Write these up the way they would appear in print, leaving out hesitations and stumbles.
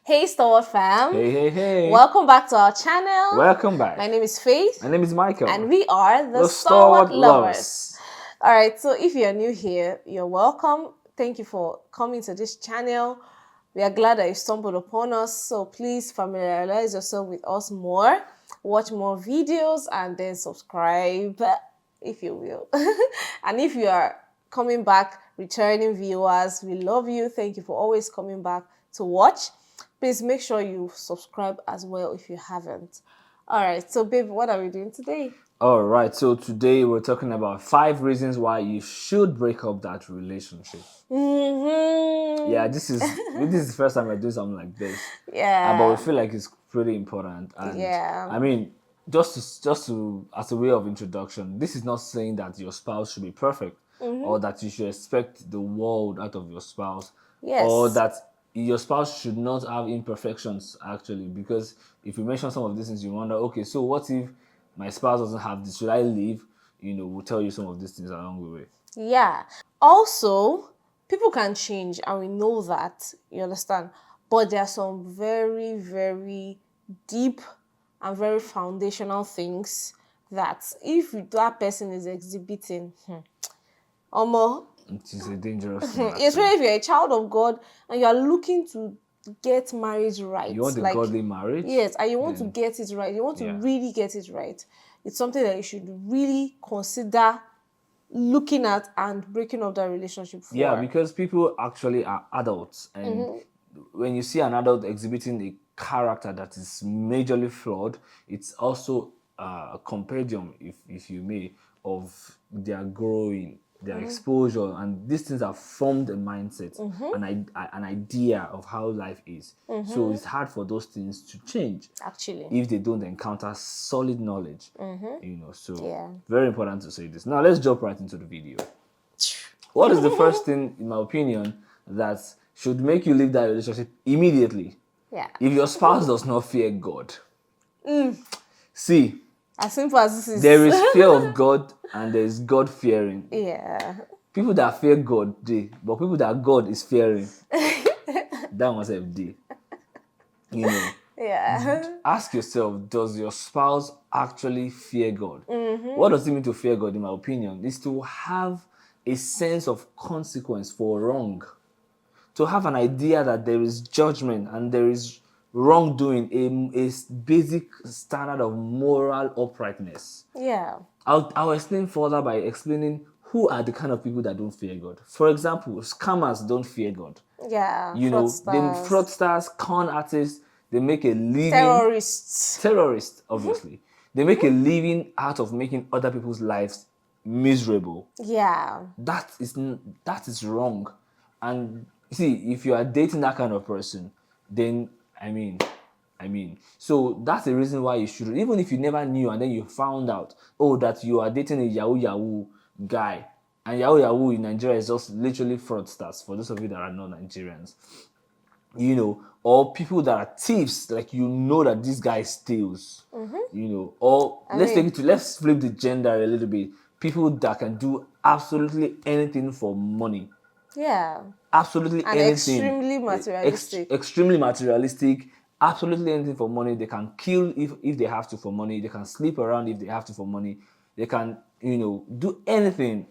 Hey Stalwart fam. Hey. Welcome back to our channel. Welcome back. My name is Faith. My name is Michael. And we are the Stalwart Lovers. Alright, so if you're new here, you're welcome. Thank you for coming to this channel. We are glad that you stumbled upon us. So please familiarize yourself with us more. Watch more videos and then subscribe, if you will. And if you are coming back, returning viewers, we love you. Thank you for always coming back to watch. Please make sure you subscribe as well if you haven't. All right, so babe, what are we doing today? All right, so today we're talking about 5 reasons why you should break up that relationship. Yeah, this is the first time I do something like this. Yeah, but we feel like it's pretty important. And yeah, I mean, just to as a way of introduction, this is not saying that your spouse should be perfect or that you should expect the world out of your spouse, or that your spouse should not have imperfections, actually, because if you mention some of these things, you wonder, okay, so what if my spouse doesn't have this? Should I leave? We'll tell you some of these things along the way. Yeah. Also, people can change, and we know that, you understand? But there are some very, very deep and very foundational things that if that person is exhibiting, it is a dangerous thing. Especially if you're a child of God and you're looking to get marriage right. You want a godly marriage? Yes, and you want to get it right. You want to really get it right. It's something that you should really consider looking at and breaking up that relationship for. Yeah, because people actually are adults, and when you see an adult exhibiting a character that is majorly flawed, it's also a compendium, if you may, of their growing, their exposure, and these things have formed a mindset, an idea of how life is. So it's hard for those things to change, actually, if they don't encounter solid knowledge. So very important to say this. Now let's jump right into the video. What is the first thing, in my opinion, that should make you leave that relationship immediately? Yeah. If your spouse does not fear God. See, as simple as this is, there is fear of God and there is God fearing. Yeah. People that fear God, but people that God is fearing, that must have day. Yeah. Ask yourself, does your spouse actually fear God? What does it mean to fear God, in my opinion? Is to have a sense of consequence for wrong. To have an idea that there is judgment and there is wrongdoing, a basic standard of moral uprightness. Yeah. I'll explain further by explaining who are the kind of people that don't fear God. For example, scammers don't fear God. Yeah. Fraudsters, con artists, they make a living. Terrorists, obviously. They make a living out of making other people's lives miserable. Yeah. That is wrong. And see, if you are dating that kind of person, then I mean, so that's the reason why you should, even if you never knew and then you found out, that you are dating a Yahoo guy, and Yahoo in Nigeria is just literally fraudsters, for those of you that are not Nigerians, or people that are thieves, like that this guy steals, or let's flip the gender a little bit. People that can do absolutely anything for money. Yeah. Absolutely and anything. Extremely materialistic. Absolutely anything for money. They can kill if they have to for money. They can sleep around if they have to for money. They can, do anything.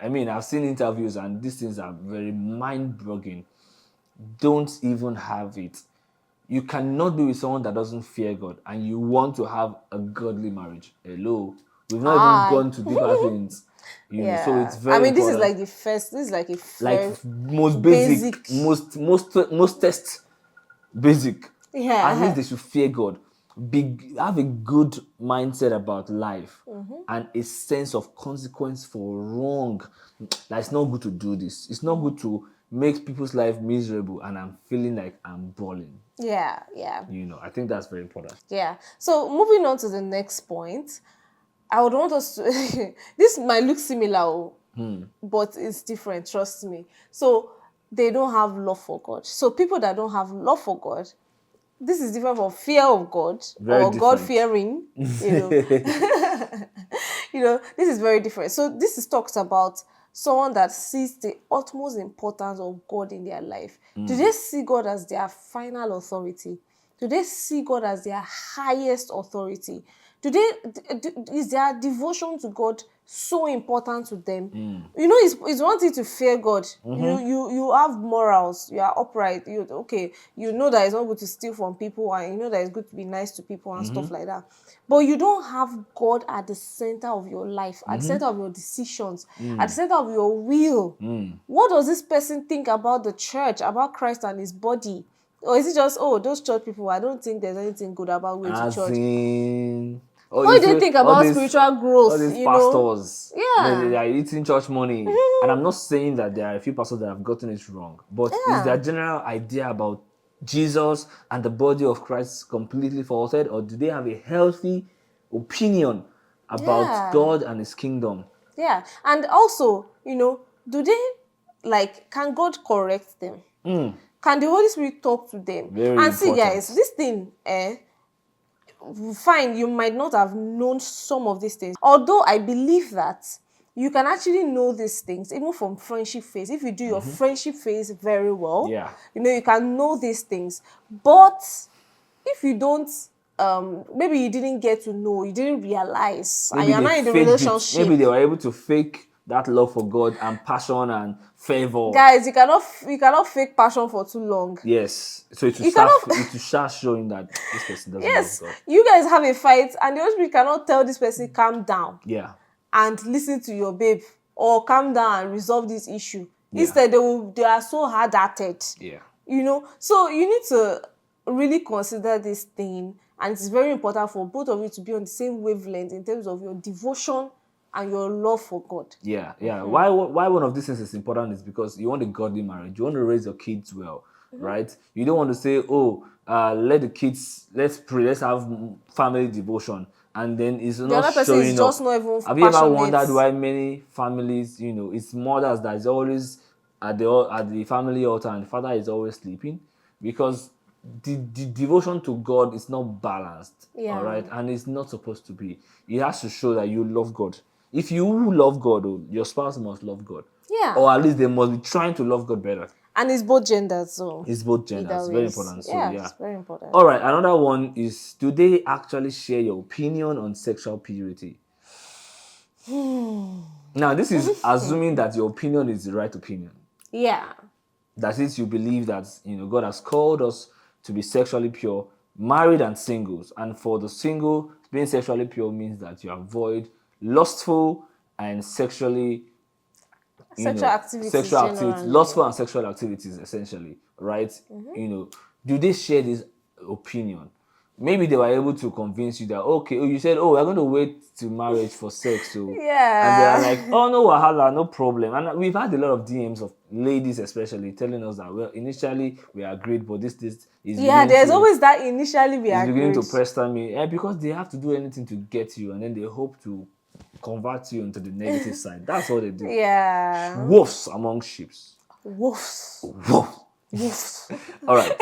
I mean, I've seen interviews and these things are very mind-boggling. Don't even have it. You cannot be with someone that doesn't fear God and you want to have a godly marriage. Hello. We've not even gone to deeper things. So it's very important. This is like the first, this is like a most basic, most test basic. Yeah. At least they should fear God. Have a good mindset about life and a sense of consequence for wrong. That it's not good to do this. It's not good to make people's life miserable and I'm feeling like I'm balling. Yeah. I think that's very important. Yeah. So moving on to the next point, I would want us to this might look similar, but it's different, trust me. So they don't have love for God. So people that don't have love for God, this is different from fear of God or God fearing. This is very different. So this is talks about someone that sees the utmost importance of God in their life? Do they see God as their final authority? Do they see God as their highest authority? Is their devotion to God so important to them? It's one thing to fear God. You have morals, you are upright, you know that it's not good to steal from people, and you know that it's good to be nice to people and stuff like that. But you don't have God at the center of your life, at the center of your decisions, at the center of your will. What does this person think about the church, about Christ and his body? Or is it just, oh, those church people, I don't think there's anything good about going to As church? in, oh, What you do you feel think about spiritual all growth, these pastors, they Yeah. are eating church money. And I'm not saying that there are a few pastors that have gotten it wrong, but is their Yeah. general idea about Jesus and the body of Christ completely faulted, or do they have a healthy opinion about Yeah. God and his kingdom? Yeah. And also, do they, can God correct them? Can the Holy Spirit talk to them? Very And see, guys, important. this thing, fine, you might not have known some of these things. Although I believe that you can actually know these things, even from friendship phase. If you do your friendship phase very well, Yeah. you can know these things. But if you don't, maybe you didn't get to know, you didn't realize, and Maybe you're they not in the faked it. Maybe relationship. they were able to fake that love for God and passion and fervor. Guys, you cannot fake passion for too long. Yes. So You cannot. it will start showing that this person doesn't love Yes, God. you guys have a fight, and the Holy Spirit cannot tell this person calm down Yeah. and listen to your babe, or calm down and resolve this issue. Yeah. Instead, they are so hard-hearted. Yeah. So you need to really consider this thing, and it's very important for both of you to be on the same wavelength in terms of your devotion and your love for God. Yeah, yeah. Why one of these things is important is because you want a godly marriage. You want to raise your kids well, right? You don't want to say, oh, let's pray, let's have family devotion, and then it's The not other person is showing up. just not even Have you ever passionate. wondered why many families, it's mothers that is always at the family altar and the father is always sleeping? Because the devotion to God is not balanced, Yeah. all right, and it's not supposed to be. It has to show that you love God. If you love God, your spouse must love God, Yeah. or at least they must be trying to love God better. And it's both genders, so It's both either genders, very ways. important. So Yeah, yeah. it's very important. All right, another one is: do they actually share your opinion on sexual purity? Now, this is assuming that your opinion is the right opinion. Yeah. That is, you believe that God has called us to be sexually pure, married and singles. And for the single, being sexually pure means that you avoid lustful and sexually, Sexual activities sexual activities, generally. lustful and sexual activities, essentially, right? Do they share this opinion? Maybe they were able to convince you that, okay, you said, oh, we're going to wait till marriage for sex. So, and they are like, Yeah. oh, no, wahala, no problem. And we've had a lot of DMs of ladies, especially, telling us that, well, initially we agreed, but this is Yeah, beginning there's to always that initially we is beginning agreed. to pester me. Because they have to do anything to get you, and then they hope to convert you into the negative side. That's what they do. Yeah. Wolves among sheep. Woofs. Wolf. Woofs. All right.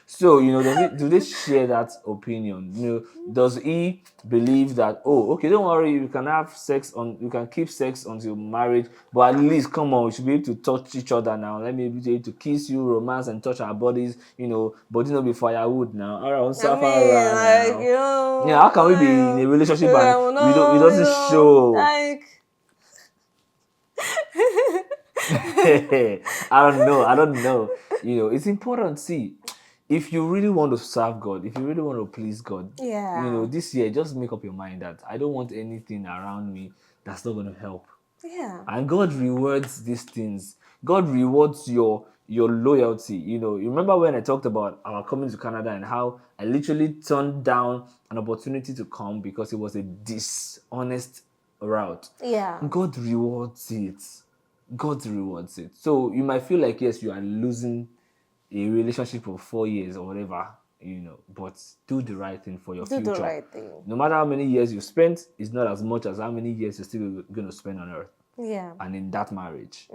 So, do they share that opinion? Does he believe that, oh, okay, don't worry, you can keep sex until marriage, but at least, come on, we should be able to touch each other now. Let me be able to kiss you, romance, and touch our bodies, but be firewood now. All right, on I Safari mean, like, now. Yeah, how can we be in a relationship and it no, doesn't show? like, I don't know. It's important. See, if you really want to serve God, if you really want to please God, yeah. this year, just make up your mind that I don't want anything around me that's not going to help. Yeah. And God rewards these things. God rewards your loyalty. You remember when I talked about our coming to Canada and how I literally turned down an opportunity to come because it was a dishonest route. Yeah. God rewards it. God rewards it. So you might feel like, yes, you are losing a relationship of 4 years or whatever, but do the right thing for your Do future. the right thing. No matter how many years you spent, it's not as much as how many years you're still going to spend on earth. Yeah. And in that marriage.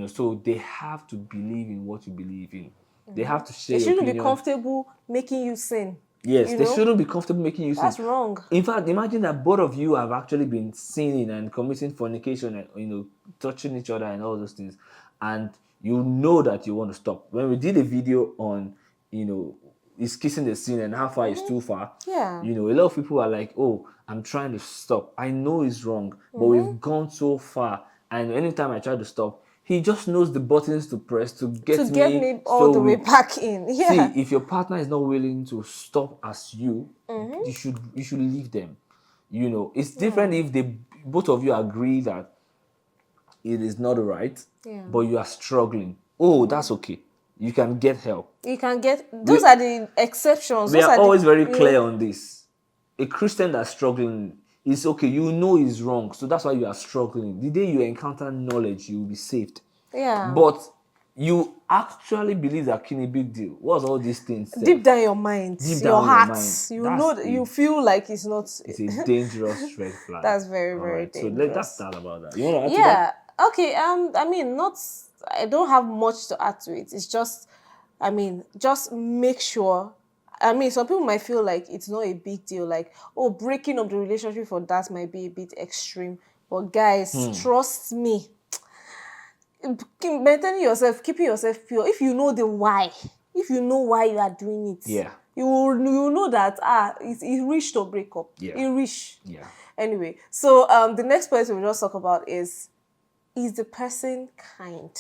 So they have to believe in what you believe in. They have to share They your shouldn't be opinion. comfortable making you sin. Yes, You they know, shouldn't be comfortable making you sin. that's wrong. In fact, imagine that both of you have actually been sinning and committing fornication and touching each other and all those things, and you know that you want to stop. When we did a video on, is kissing the sin and how far is too far, Yeah. a lot of people are like, "Oh, I'm trying to stop. I know it's wrong, but we've gone so far." And anytime I try to stop, he just knows the buttons to press to To get get me. me all So the way we back in. see, Yeah. if your partner is not willing to stop as you should leave them. It's different if they both of you agree that it is not right, Yeah. but you are struggling. Oh, that's okay. You can get help. You can get, We those are the exceptions. we Those are are the, always very clear on this. A Christian that's struggling is okay. You know is wrong, so that's why you are struggling. The day you encounter knowledge, you will be saved. yeah. But you actually believe that King a big deal. What's all these things, Deep self? down your mind, Deep your down in your heart, mind, you that's know, you feel like it's not. a dangerous red flag. That's very, All very right, so that's dangerous. that about that. You want to add to that? Yeah. Okay. I mean, not. I don't have much to add to it. It's just, I mean, just make sure. I mean, some people might feel like it's not a big deal. Like, oh, breaking up the relationship for that might be a bit extreme. But guys, trust me, maintaining yourself, keeping yourself pure. If you know the why, if you know why you are doing it, Yeah. you will know that it reached to break up. Yeah. It reached. Yeah. Anyway, so the next point we'll just talk about is the person kind?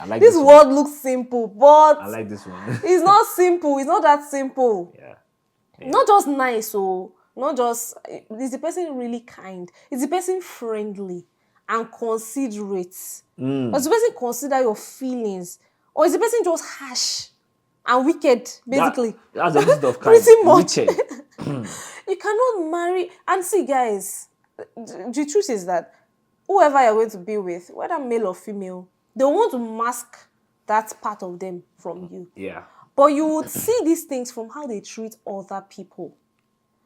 I like This this one. word looks simple, but I like this one. it's not simple. It's not that simple. Yeah. Not just nice, so not just, is the person really kind? Is the person friendly and considerate? Does the person consider your feelings? Or is the person just harsh and wicked, basically? That's the opposite of kind. Pretty much. Wicked. You cannot marry. And see, guys, the truth is that whoever you're going to be with, whether male or female, they want to mask that part of them from you. Yeah. But you would see these things from how they treat other people.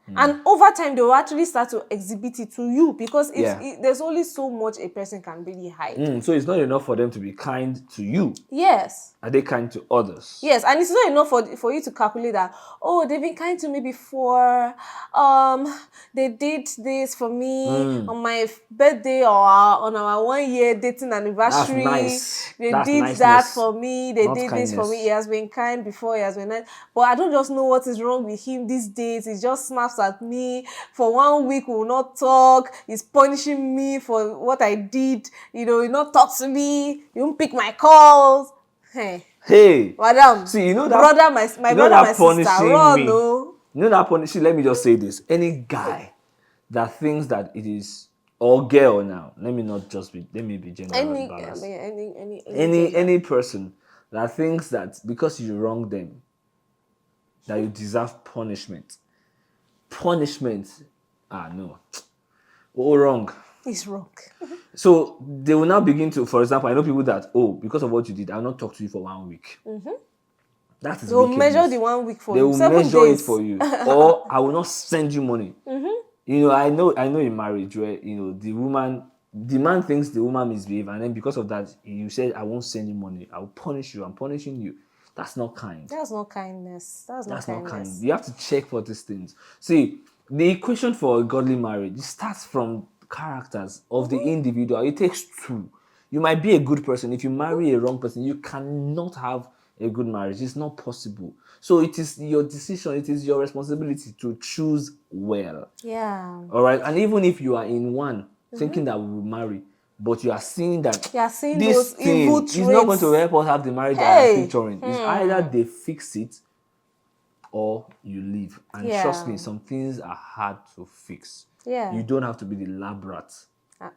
And over time, they will actually start to exhibit it to you, because there's only so much a person can really hide. So it's not enough for them to be kind to you. Yes. Are they kind to others? Yes, and it's not enough for you to calculate that, oh, they've been kind to me before, they did this for me on my birthday or on our 1 year dating That's anniversary. nice. They That's did niceness, that for me, they not did this for me. kindness. He has been kind before, he has been nice. But I don't just know what is wrong with him these days. He just snaps at me. For 1 week, we will not talk. He's punishing me for what I did. He not talk to me. He won't pick my calls. Hey, Madam, see, you know that brother, my brother, my sister, punishing run, me. no. You know that punishing. Let me just say this: any guy that thinks that it is, or girl now, let me be gender Any, balanced. any Person that thinks that because you wrong them, that you deserve punishment. No, oh, wrong. is wrong. So they will now begin to, for example, I know people that, oh, because of what you did, I'll not talk to you for 1 week. That is They will wickedness. measure the 1 week for They you. will 7 measure it days. for you, or I will not send you money. I know in marriage where the man thinks the woman misbehaved, and then because of that, you said, I won't send you money. I will punish you. I'm punishing you. That's not kind. That's not kindness. That's not Not kind. kindness. You have to check for these things. See, the equation for a godly marriage, it starts from characters of the individual. It takes two. You might be a good person. If you marry a wrong person, you cannot have a good marriage. It's not possible. So it is your decision. It is your responsibility to choose well. Yeah. All right. And even if you are in one thinking that we will marry, but you are seeing that You are seeing this those thing evil is not going traits. to help us have the marriage that I'm picturing. It's either they fix it or you leave. And trust me, some things are hard to fix. Yeah. You don't have to be the lab rat.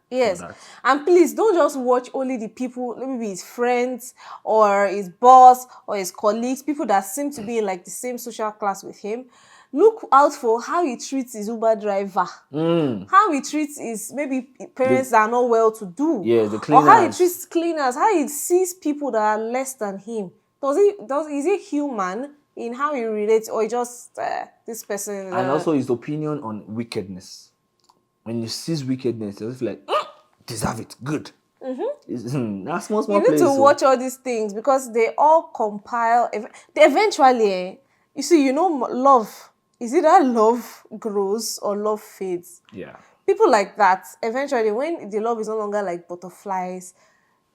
Yes. that. And please don't just watch only the people, maybe his friends or his boss or his colleagues, people that seem to be in like the same social class with him. Look out for how he treats his Uber driver. How he treats his maybe parents that are not well to do. Yeah, the Or how he cleaners. treats cleaners, how he sees people that are less than him. Is he human in how he relates, or just this person? And also his opinion on wickedness. When you see wickedness, you just feel like, deserve it, good. That's small You need place. to watch all these things, because they all compile. Eventually, You see, love is either love grows or love fades. Yeah. People like that, eventually, when the love is no longer like butterflies,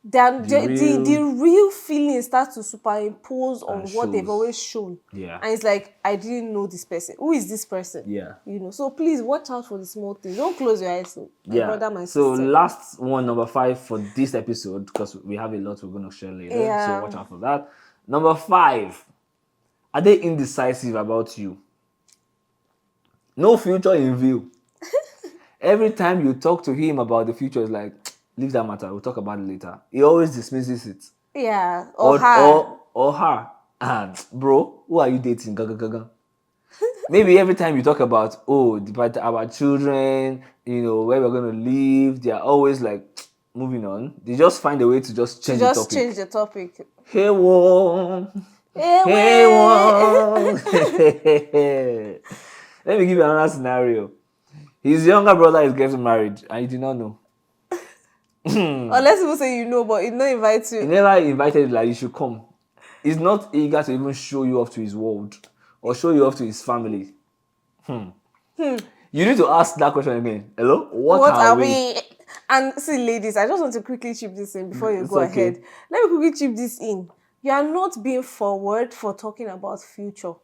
then The the real real feeling starts to superimpose and on what they've shows. always shown. Yeah. And it's like, I didn't know this person. Who is this person? Yeah. So please watch out for the small things. Don't close your eyes, my Yeah. brother, my So sister. last one, number 5 for this episode, because we have a lot we're going to share later. So watch Yeah. out for that. Number 5, are they indecisive about you? No future in view. Every time you talk to him about the future, it's like, leave that matter. We'll talk about it later. He always dismisses it. Yeah. Or Or her. or or her. And bro, who are you dating? Gaga gaga. Maybe every time you talk about our children, where we're gonna live, they are always like moving on. They just find a way to just To change the just change topic. the topic. Hey one, Hey, hey wait. one. Let me give you another scenario. His younger brother is getting married, and you did not know. Unless people say but it not invite He you. never invited you, like you should come. He's not eager to even show you off to his world or show you off to his family. You need to ask that question again. Hello? What What are are we? we? And see, ladies, I just want to quickly chip this in before you It's go okay. ahead. Let me quickly chip this in. You are not being forward for talking about future.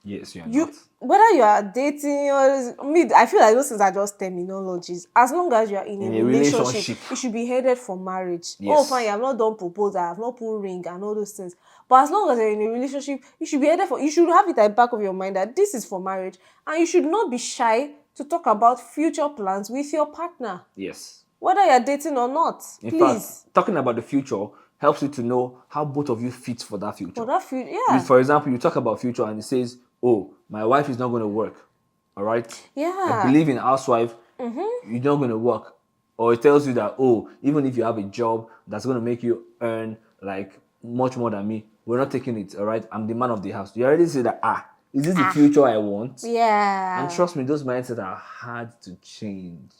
Yes, you are You not. Whether you are dating or me, I feel like those things are just terminologies. As long as you are in a In a relationship, relationship. it should be headed for marriage. Oh, Yes. fine, you have not done proposal, I have not put ring and all those things. But as long as you're in a relationship, you should be headed for. You should have it at the back of your mind that this is for marriage, and you should not be shy to talk about future plans with your partner, Yes. whether you're dating or not. In fact, Please, talking about the future helps you to know how both of you fit for that future. for that future, If, yeah, for example, you talk about future and it says, oh, my wife is not going to work. All right? I yeah. believe in housewife, you're not going to work. Or it tells you that, oh, even if you have a job that's going to make you earn like much more than me, we're not taking it. All right? I'm the man of the house. You already say that, is this the future I want? And Yeah. trust me, those mindsets are hard to change.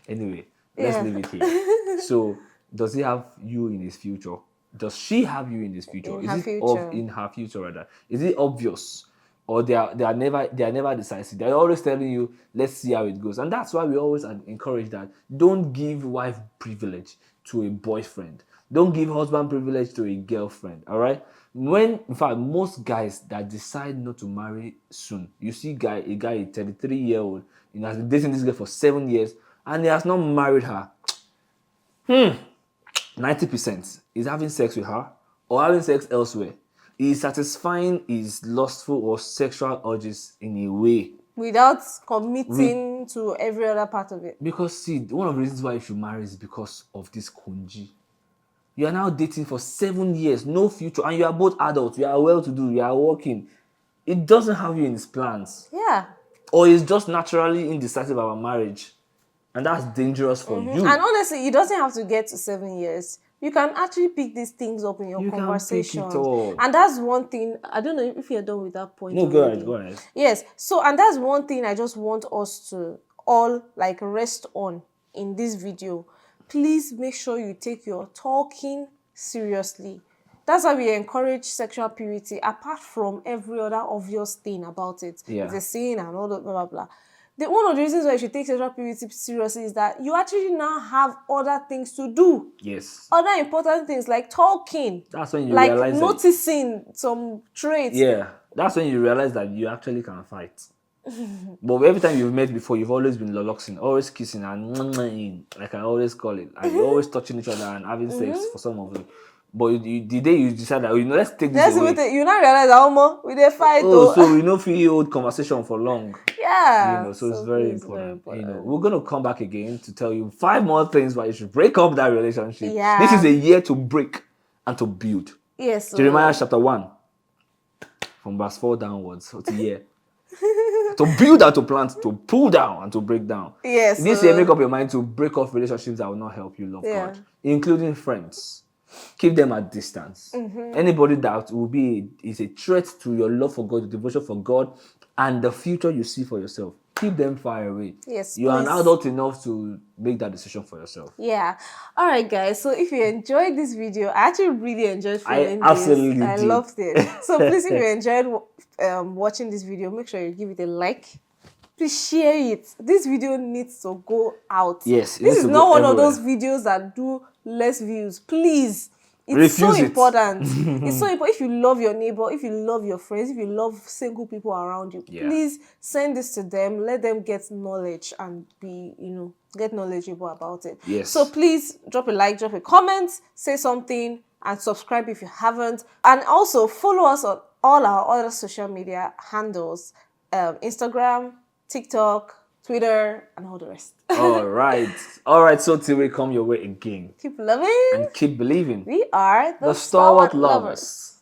Anyway, let's Yeah. leave it here. So, does he have you in his future? Does she have you in his future? In Is her it of future. in her future rather? Is it obvious? Or they are never decisive. They're always telling you, let's see how it goes. And that's why we always encourage that. Don't give wife privilege to a boyfriend. Don't give husband privilege to a girlfriend. All right. In fact, most guys that decide not to marry soon, you see, a guy, a 33-year-old, has been dating this girl for 7 years, and he has not married her. 90% is having sex with her or having sex elsewhere. He is satisfying his lustful or sexual urges in a way. Without committing to every other part of it. Because see, one of the reasons why you should marry is because of this konji. You are now dating for 7 years, no future, and you are both adults. You are well to do, you are working. It doesn't have you in his plans. Yeah. Or he's just naturally indecisive about marriage. And that's dangerous for And you. honestly, it doesn't have to get to 7 years. You can actually pick these things up in your You can pick it conversations. all. And that's one thing. I don't know if you're done with that point No, go already. ahead, go ahead. Yes. So, and that's one thing I just want us to all like rest on in this video. Please make sure you take your talking seriously. That's why we encourage sexual purity apart from every other obvious thing about it. Yeah. It's a sin and all that, blah, blah, blah. One of the reasons why you should take sexual purity seriously is that you actually now have other things to do. Yes. Other important things like talking. That's when you like realize that- noticing some traits. Yeah, that's when you realize that you actually can fight. But every time you've met before, you've always been loloxing, always kissing and like I always call it. And you're always touching each other and having sex for some of you. But the day you decide that, let's take this away. You now realize that we dey fight. So we know feel hold conversation for long. Yeah. So it's very important. We're gonna come back again to tell you 5 more things why you should break up that relationship. Yeah. This is a year to break and to build. Yes. Jeremiah chapter 1, from verse 4 downwards. What's a year? To build and to plant, to pull down and to break down. Yes. This year, make up your mind to break off relationships that will not help you love God, including friends. Keep them at distance. Anybody that is a threat to your love for God, your devotion for God, and the future you see for yourself. keep them far away. Yes, You are an please. adult enough to make that decision for yourself. Yeah. All right, guys. So if you enjoyed this video, I actually really enjoyed I filming this. absolutely I did. loved it. So please, if you enjoyed watching this video, make sure you give it a like. Please share it. This video needs to go out. Yes, it This needs is to go not one of those everywhere. videos that do less views. Please. It's so Refuse it. important. It's so important. If you love your neighbor, if you love your friends, if you love single people around you, Yeah. please send this to them. Let them get knowledge and be, get knowledgeable about it. Yes. So please drop a like, drop a comment, say something, and subscribe if you haven't. And also follow us on all our other social media handles, Instagram, TikTok, Twitter, and all the rest. All right. So till we come your way again, Keep loving. and keep believing. We are the The Stalwart Stalwart lovers. lovers.